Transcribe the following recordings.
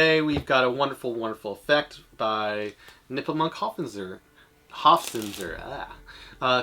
Today we've got a wonderful, wonderful effect by Nippermonk Hofzinser,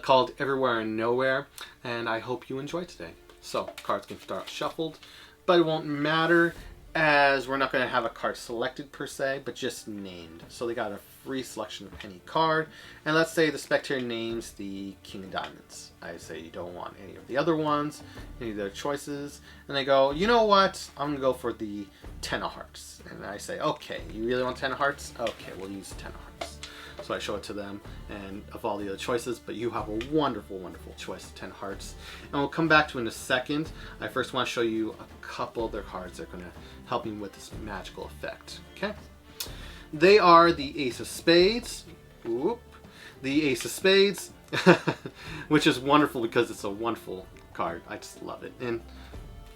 called Everywhere and Nowhere, and I hope you enjoy today. So, cards can start shuffled, but it won't matter as we're not going to have a card selected per se, but just named. So they got a free selection of any card, and let's say the spectator names the King of Diamonds. I say you don't want any of the other ones, any of their choices, and they go, you know what, I'm going to go for the Ten of Hearts. And I say, okay, you really want Ten of Hearts? Okay, we'll use Ten of Hearts. So I show it to them, and of all the other choices, but you have a wonderful, wonderful choice of 10 hearts. And we'll come back to in a second. I first want to show you a couple of their cards that are going to help you with this magical effect. Okay? They are the Ace of Spades. Whoop. The Ace of Spades, which is wonderful because it's a wonderful card. I just love it. And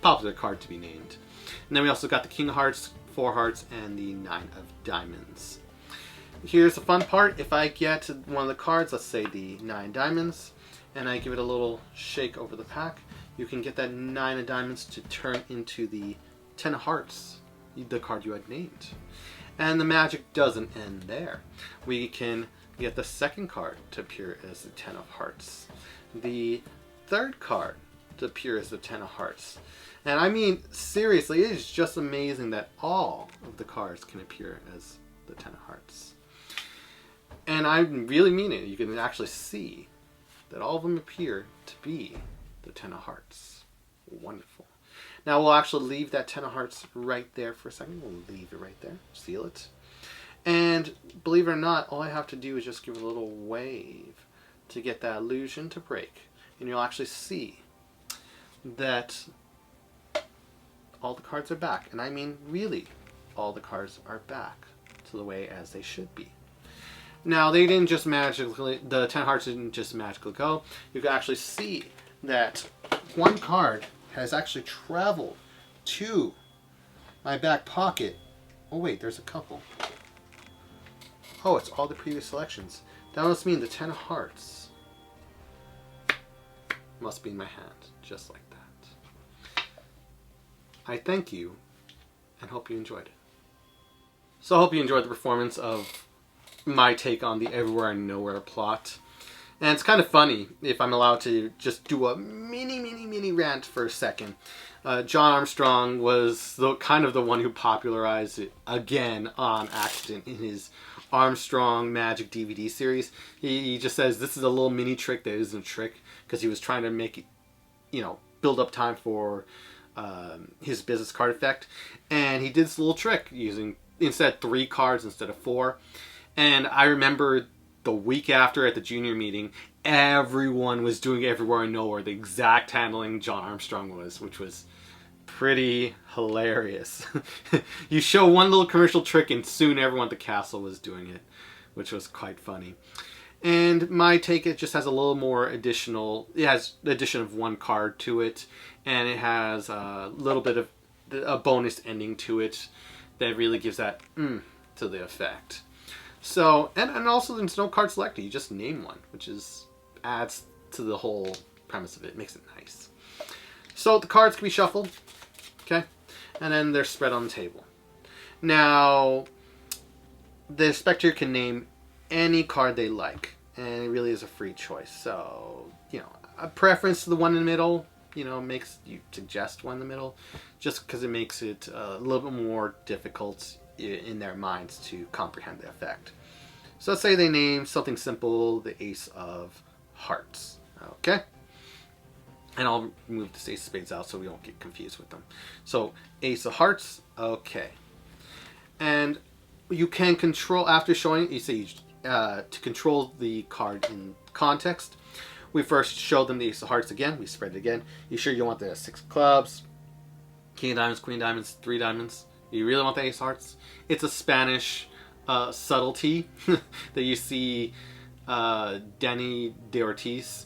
popular card to be named. And then we also got the King of Hearts, Four Hearts, and the Nine of Diamonds. Here's the fun part. If I get one of the cards, let's say the 9 diamonds, and I give it a little shake over the pack, you can get that 9 of diamonds to turn into the 10 of hearts, the card you had named. And the magic doesn't end there. We can get the second card to appear as the 10 of hearts. The third card to appear as the 10 of hearts. And I mean, seriously, it is just amazing that all of the cards can appear as the 10 of hearts. And I really mean it. You can actually see that all of them appear to be the 10 of hearts. Wonderful. Now we'll actually leave that 10 of hearts right there for a second. We'll leave it right there. Seal it. And believe it or not, all I have to do is just give it a little wave to get that illusion to break. And you'll actually see that all the cards are back. And I mean really, all the cards are back to the way as they should be. Now, they didn't just magically, the 10 hearts didn't just magically go. You can actually see that one card has actually traveled to my back pocket. Oh wait, there's a couple. Oh, it's all the previous selections. That must mean the 10 of hearts must be in my hand, just like that. I thank you and hope you enjoyed it. So I hope you enjoyed the performance of my take on the Everywhere and Nowhere plot. And it's kind of funny, if I'm allowed to just do a mini rant for a second. John Armstrong was kind of the one who popularized it again on accident in his Armstrong Magic DVD series. He just says this is a little mini trick that isn't a trick, because he was trying to make it, build up time for his business card effect. And he did this little trick using, instead 3 cards instead of 4. And I remember the week after at the junior meeting, everyone was doing Everywhere and Nowhere, the exact handling John Armstrong was, which was pretty hilarious. You show one little commercial trick and soon everyone at the castle was doing it, which was quite funny. And my take, it just has a little more additional, it has the addition of 1 card to it, and it has a little bit of a bonus ending to it that really gives that to the effect. So, and also there's no card selected, you just name one, which adds to the whole premise of it, makes it nice. So the cards can be shuffled, okay, and then they're spread on the table. Now, the spectator can name any card they like, and it really is a free choice. So, a preference to the one in the middle, makes you suggest one in the middle, just because it makes it a little bit more difficult in their minds to comprehend the effect. So let's say they name something simple, the Ace of Hearts. Okay? And I'll move this Ace of Spades out so we don't get confused with them. So, Ace of Hearts, okay. And you can control, after showing it, you say to control the card in context. We first show them the Ace of Hearts again, we spread it again. You sure you want the 6 of clubs, King of Diamonds, Queen of Diamonds, 3 diamonds? You really want the Ace of Hearts? It's a Spanish subtlety that you see Denny de Ortiz,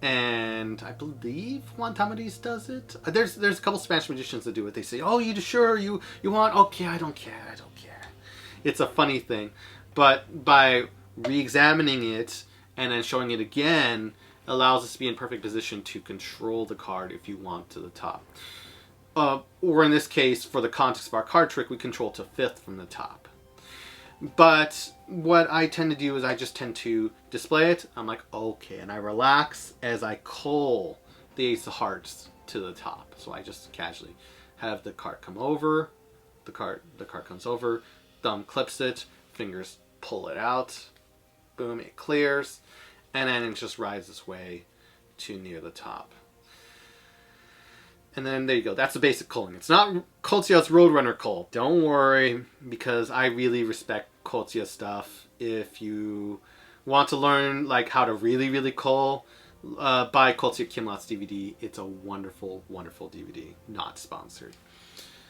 and I believe Juan Tamariz does it. There's a couple Spanish magicians that do it. They say, oh, you sure you want? Okay, I don't care. It's a funny thing. But by re-examining it and then showing it again, allows us to be in perfect position to control the card if you want to the top. or in this case, for the context of our card trick, we control to 5th from the top. But what I tend to do is I just tend to display it. I'm like, okay, and I relax as I call the ace of hearts to the top. So I just casually have the card come over, the card comes over, thumb clips it, fingers pull it out, boom, it clears, and then it just rides its way to near the top. And then there you go. That's the basic culling. It's not Coltsia's Roadrunner cull. Don't worry, because I really respect Coltsia stuff. If you want to learn like how to really cull, buy Coltsia Kimlot's DVD. It's a wonderful, wonderful DVD. Not sponsored.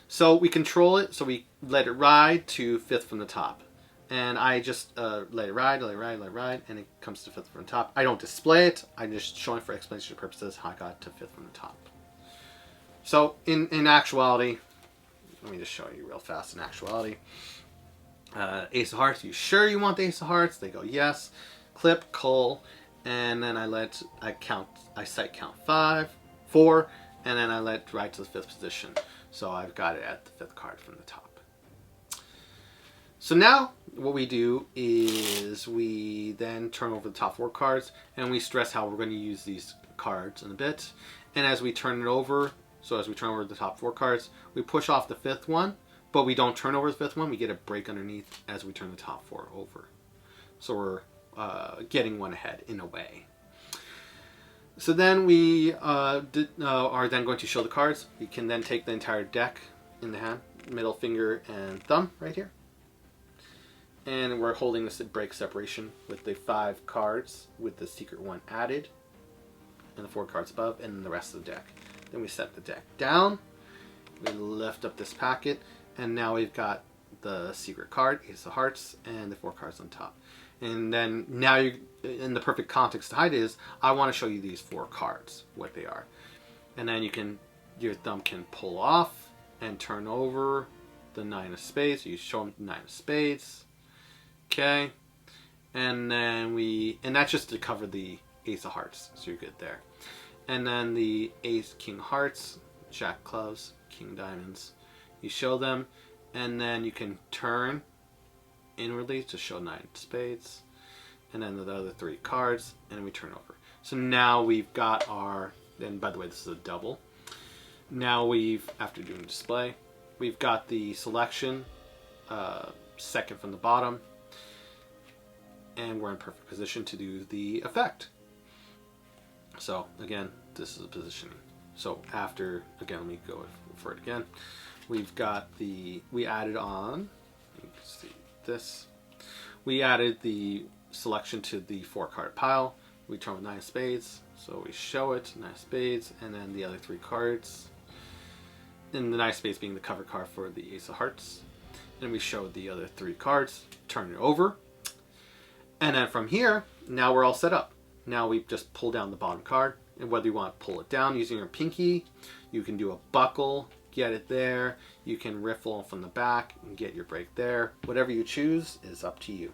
So we control it. So we let it ride to 5th from the top. And I just let it ride, and it comes to 5th from the top. I don't display it. I'm just showing for explanation purposes how I got to 5th from the top. So, in actuality, let me just show you real fast in actuality. Ace of Hearts, you sure you want the Ace of Hearts? They go, yes. Clip, cull, and then I sight count 4, and then I let ride to the 5th position. So I've got it at the 5th card from the top. So now, what we do is we then turn over the top 4 cards, and we stress how we're going to use these cards in a bit. And as we turn it over, so as we turn over the top 4 cards, we push off the 5th one, but we don't turn over the 5th one. We get a break underneath as we turn the top 4 over. So we're getting one ahead in a way. So then we are then going to show the cards. We can then take the entire deck in the hand, middle finger and thumb right here. And we're holding this break separation with the 5 cards with the secret one added, and the 4 cards above, and the rest of the deck. Then we set the deck down, we lift up this packet, and now we've got the secret card, Ace of Hearts, and the 4 cards on top. And then now you, in the perfect context to hide is, I want to show you these 4 cards, what they are. And then your thumb can pull off and turn over the 9 of spades. You show them the 9 of spades. Okay. And then and that's just to cover the Ace of Hearts, so you're good there. And then the Ace, King Hearts, Jack Clubs, King Diamonds. You show them, and then you can turn inwardly to show 9 spades. And then the other 3 cards, and we turn over. So now we've got and by the way, this is a double. Now after doing display, we've got the selection, 2nd from the bottom, and we're in perfect position to do the effect. So again, this is a positioning. So after, again, let me go for it again. We've got we added on, you can see this. We added the selection to the 4 card pile. We turn with 9 of spades. So we show it, 9 of spades, and then the other 3 cards. And the 9 of spades being the cover card for the Ace of Hearts. And we show the other 3 cards, turn it over. And then from here, now we're all set up. Now we just pull down the bottom card, and whether you want to pull it down using your pinky, you can do a buckle, get it there, you can riffle from the back and get your break there. Whatever you choose is up to you.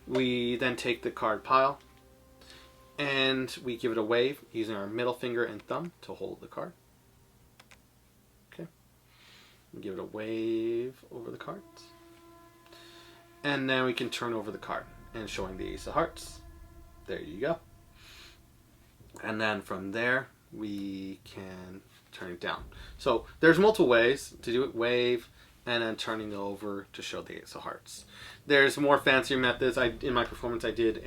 We then take the card pile, and we give it a wave using our middle finger and thumb to hold the card. Okay. We give it a wave over the cards. And then we can turn over the card, and showing the Ace of Hearts. There you go. And then from there, we can turn it down. So there's multiple ways to do it. Wave, and then turning it over to show the Ace of Hearts. There's more fancier methods. In my performance, I did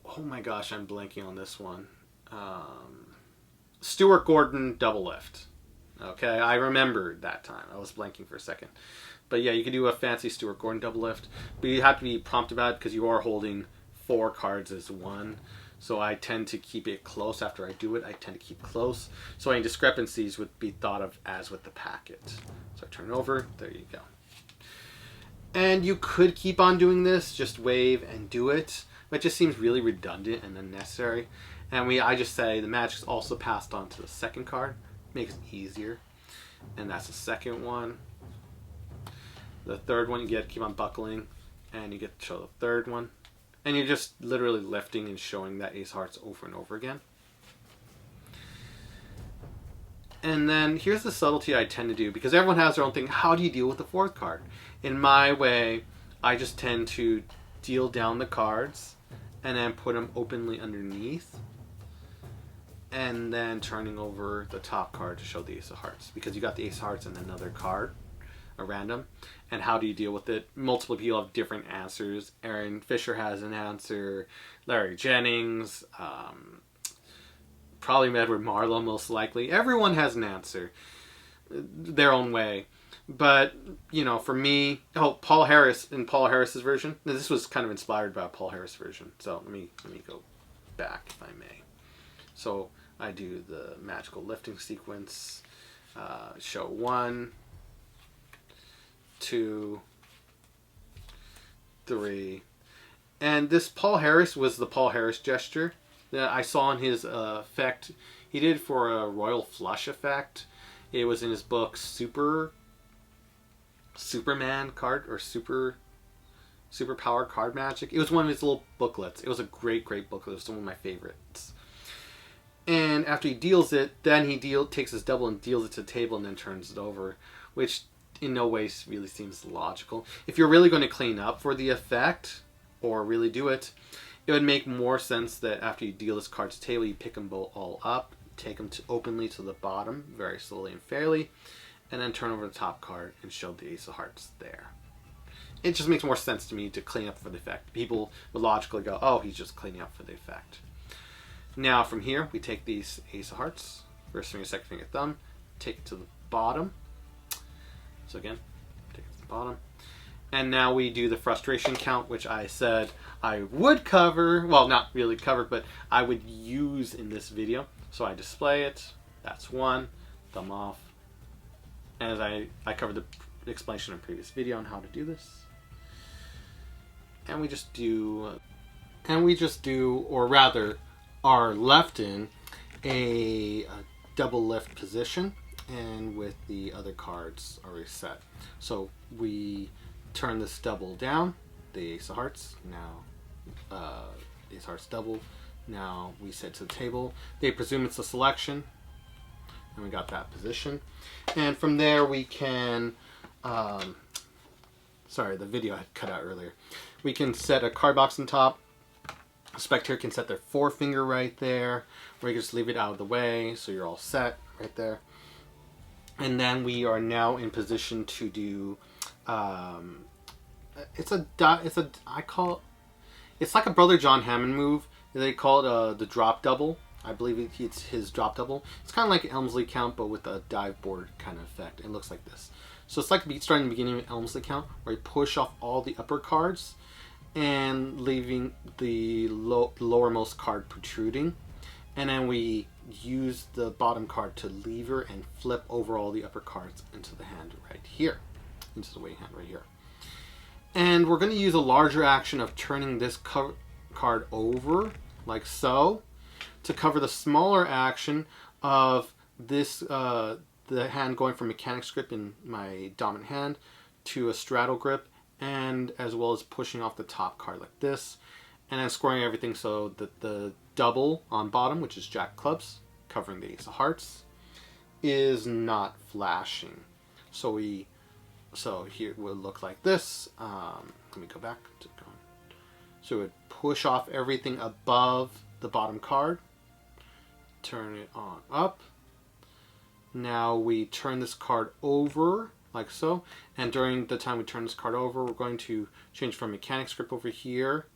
oh my gosh, I'm blanking on this one. Stuart Gordon double lift. Okay, I remembered that time. I was blanking for a second. But yeah, you can do a fancy Stuart Gordon double lift. But you have to be prompt about it because you are holding 4 cards as one. So I tend to keep it close after I do it. I tend to keep close. So any discrepancies would be thought of as with the packet. So I turn it over. There you go. And you could keep on doing this. Just wave and do it. But it just seems really redundant and unnecessary. And I just say the magic is also passed on to the 2nd card. Makes it easier. And that's the 2nd one. The 3rd one, you get to keep on buckling. And you get to show the 3rd one. And you're just literally lifting and showing that Ace of Hearts over and over again. And then here's the subtlety I tend to do, because everyone has their own thing. How do you deal with the fourth card? In my way, I just tend to deal down the cards and then put them openly underneath, and then turning over the top card to show the Ace of Hearts, because you got the Ace of Hearts and another card, a random. And how do you deal with it? Multiple people have different answers. Aaron Fisher has an answer, Larry Jennings, probably Edward Marlowe most likely. Everyone has an answer, their own way. But, you know, for me, Paul Harris, in Paul Harris's version, this was kind of inspired by Paul Harris version. So let me go back, if I may. So I do the magical lifting sequence, show 1, 2, 3. And this Paul Harris was the Paul Harris gesture that I saw in his effect. He did for a Royal Flush effect. It was in his book Superman card, or Superpower Card Magic. It was one of his little booklets. It was a great booklet. It was one of my favorites. And after he deals it, then he takes his double and deals it to the table and then turns it over, which in no way really seems logical. If you're really going to clean up for the effect, or really do it, it would make more sense that after you deal this card to the table, you pick them all up, take them openly to the bottom, very slowly and fairly, and then turn over the top card and show the Ace of Hearts there. It just makes more sense to me to clean up for the effect. People would logically go, oh, he's just cleaning up for the effect. Now from here, we take these Ace of Hearts, first finger, second finger, thumb, take it to the bottom. So again, take it to the bottom. And now we do the frustration count, which I said I would cover, well, not really cover, but I would use in this video. So I display it, that's 1, thumb off. As I covered the explanation in a previous video on how to do this. And we just do, or rather, our left in a double lift position, and with the other cards already set. So we turn this double down, the Ace of Hearts, now Ace of Hearts double, now we set to the table. They presume it's a selection, and we got that position. And from there we can, sorry, the video had cut out earlier. We can set a card box on top. The spectator can set their forefinger right there, or you can just leave it out of the way, so you're all set right there. And then we are now in position to do, it's like a Brother John Hammond move. They call it the drop double. I believe it's his drop double. It's kind of like Elmsley count, but with a dive board kind of effect. It looks like this. So it's like starting the beginning of Elmsley count, where you push off all the upper cards and leaving the lowermost card protruding. And then we use the bottom card to lever and flip over all the upper cards into the hand right here, into the waiting hand right here. And we're going to use a larger action of turning this card over, like so, to cover the smaller action of this, the hand going from Mechanic's Grip in my dominant hand to a straddle grip, and as well as pushing off the top card like this, and then scoring everything so that the double on bottom, which is Jack Clubs, covering the Ace of Hearts, is not flashing. So here it would look like this. Let me go back to going. So it would push off everything above the bottom card, turn it on up. Now we turn this card over like so, and during the time we turn this card over, we're going to change from Mechanic's Grip over here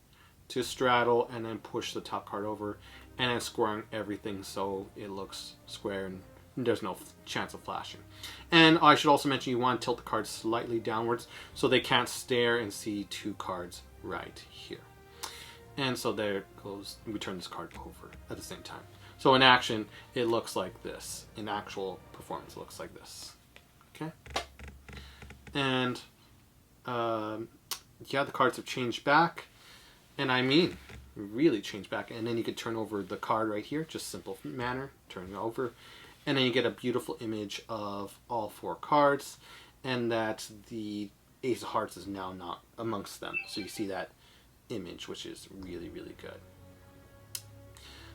to straddle, and then push the top card over, and then squaring everything so it looks square and there's no chance of flashing. And I should also mention you want to tilt the cards slightly downwards so they can't stare and see two cards right here. And so there it goes. We turn this card over at the same time. So in action, it looks like this. In actual performance, it looks like this. Okay? And yeah, the cards have changed back. And I mean, really changed back. And then you could turn over the card right here, just simple manner, turn it over. And then you get a beautiful image of all four cards, and that the Ace of Hearts is now not amongst them. So you see that image, which is really, really good.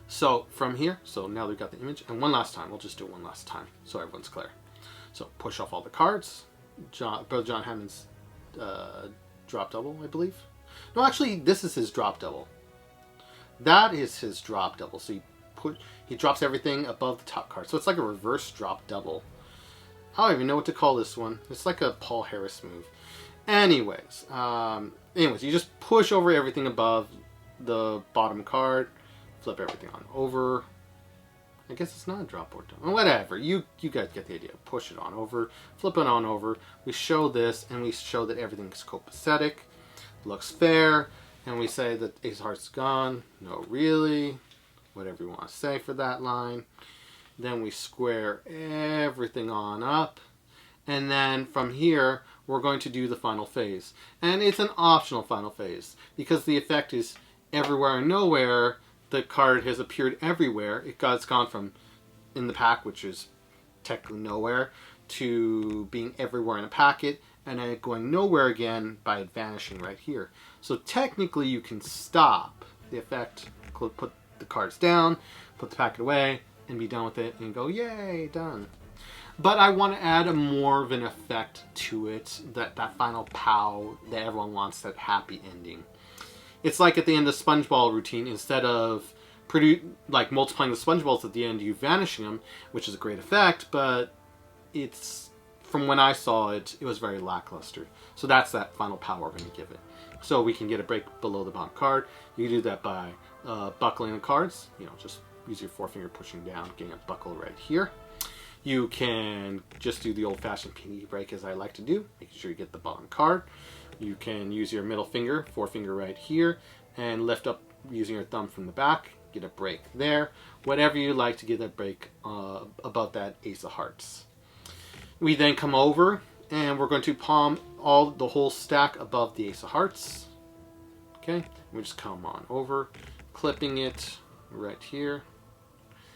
So from here, so now we've got the image, and one last time, we'll just do it one last time so everyone's clear. So push off all the cards. Brother John Hammond's drop double, I believe. No, actually, this is his drop double. That is his drop double. So he drops everything above the top card. So it's like a reverse drop double. I don't even know what to call this one. It's like a Paul Harris move. Anyways, you just push over everything above the bottom card, flip everything on over. I guess it's not a drop or down. Whatever. You guys get the idea. Push it on over, flip it on over. We show this, and we show that everything's copacetic, looks fair, and we say that Ace of Hearts is gone. No, really. Whatever you want to say for that line. Then we square everything on up. And then from here, we're going to do the final phase. And it's an optional final phase, because the effect is everywhere and nowhere. The card has appeared everywhere. It's gone from in the pack, which is technically nowhere, to being everywhere in a packet, and then going nowhere again by it vanishing right here. So technically you can stop the effect, put the cards down, put the packet away, and be done with it, and go, yay, done. But I want to add more of an effect to it, that final pow that everyone wants, that happy ending. It's like at the end of the SpongeBob routine, instead of multiplying the SpongeBobs at the end, you vanishing them, which is a great effect, but it's, from when I saw it, it was very lackluster. So that's that final power we're going to give it. So we can get a break below the bottom card. You can do that by buckling the cards. Just use your forefinger pushing down, getting a buckle right here. You can just do the old-fashioned pinky break, as I like to do, making sure you get the bottom card. You can use your middle finger, forefinger right here, and lift up using your thumb from the back. Get a break there. Whatever you like to get that break above that Ace of Hearts. We then come over, and we're going to palm the whole stack above the Ace of Hearts. Okay, we just come on over, clipping it right here.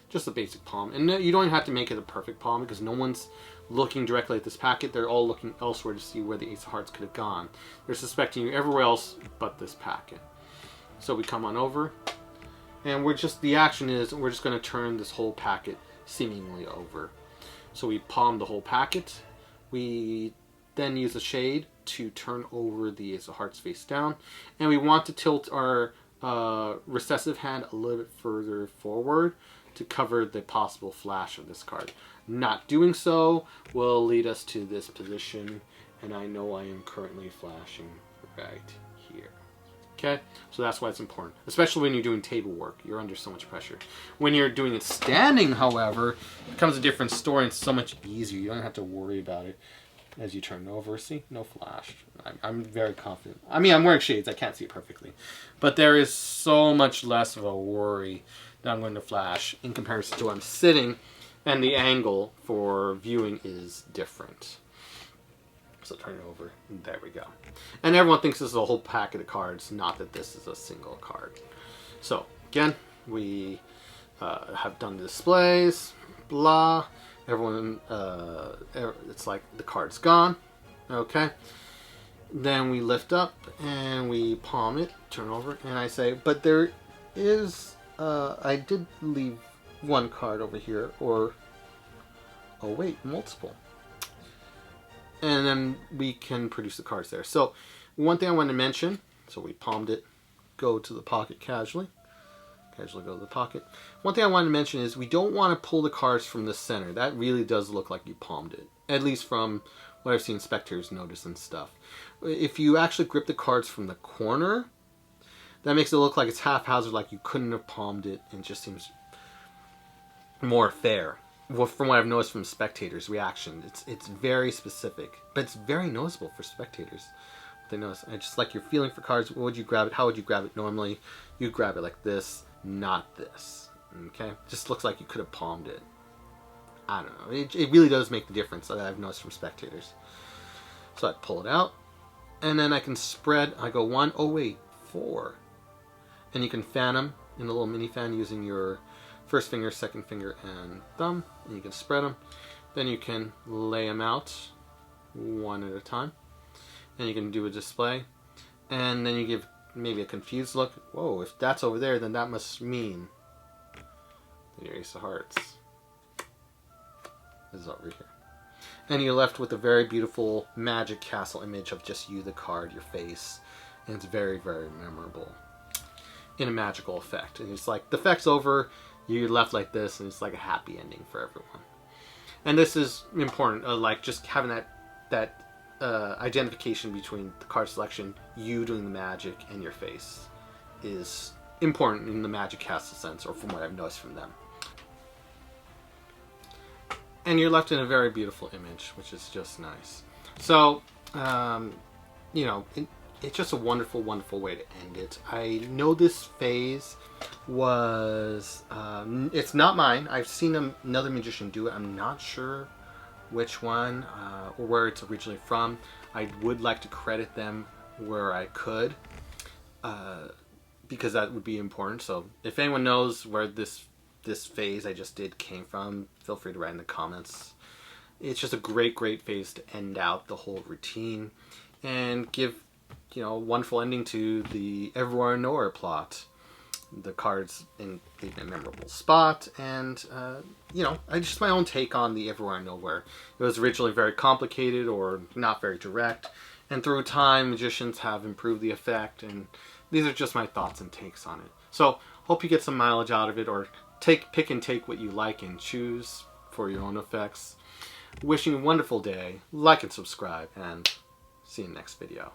Just a basic palm. And you don't have to make it a perfect palm, because no one's looking directly at this packet. They're all looking elsewhere to see where the Ace of Hearts could have gone. They're suspecting you everywhere else but this packet. So we come on over, and the action is we're just going to turn this whole packet seemingly over. So we palm the whole packet. We then use a shade to turn over the Ace of Hearts face down. And we want to tilt our recessive hand a little bit further forward to cover the possible flash of this card. Not doing so will lead us to this position, and I know I am currently flashing right here. Okay, so that's why it's important, especially when you're doing table work. You're under so much pressure. When you're doing it standing, however, it becomes a different story, and it's so much easier. You don't have to worry about it as you turn over. See, no flash. I'm very confident. I mean, I'm wearing shades. I can't see it perfectly, but there is so much less of a worry that I'm going to flash in comparison to where I'm sitting, and the angle for viewing is different. So turn it over, and there we go. And everyone thinks this is a whole packet of cards, not that this is a single card. So again, we have done the displays, blah. Everyone, it's like the card's gone. Okay. Then we lift up and we palm it, turn over, and I say, but there is, I did leave one card over here, or, oh wait, multiple. And then we can produce the cards there. So one thing I wanted to mention, so we palmed it, go to the pocket casually. Casually go to the pocket. One thing I wanted to mention is we don't want to pull the cards from the center. That really does look like you palmed it. At least from what I've seen spectators notice and stuff. If you actually grip the cards from the corner, that makes it look like it's haphazard, like you couldn't have palmed it, and it just seems more fair. Well, from what I've noticed from spectators' reaction, it's very specific, but it's very noticeable for spectators. They notice. I just like your feeling for cards. What would you grab it? How would you grab it normally? You grab it like this, not this. Okay, just looks like you could have palmed it. I don't know. It really does make the difference that I've noticed from spectators. So I pull it out, and then I can spread. I go 1, oh wait, 4, and you can fan them in a little mini fan using your first finger, second finger, and thumb, and you can spread them. Then you can lay them out one at a time, and you can do a display, and then you give maybe a confused look. Whoa, if that's over there, then that must mean and your Ace of Hearts is over here. And you're left with a very beautiful magic castle image of just you, the card, your face. And it's very, very memorable in a magical effect. And it's like, the effect's over, you're left like this, and it's like a happy ending for everyone. And this is important, like just having that identification between the card selection, you doing the magic, and your face is important in the magic castle sense, or from what I've noticed from them. And you're left in a very beautiful image, which is just nice. So, you know, it's just a wonderful, wonderful way to end it. I know this phase was, it's not mine. I've seen another magician do it. I'm not sure which one or where it's originally from. I would like to credit them where I could, because that would be important. So if anyone knows where this phase I just did came from, feel free to write in the comments. It's just a great, great phase to end out the whole routine and give, you know, a wonderful ending to the Everywhere and Nowhere plot. The cards in a memorable spot, and you know, just my own take on the Everywhere and Nowhere. It was originally very complicated or not very direct, and through time, magicians have improved the effect, and these are just my thoughts and takes on it. So, hope you get some mileage out of it, or pick and take what you like and choose for your own effects. Wishing you a wonderful day, like and subscribe, and see you in the next video.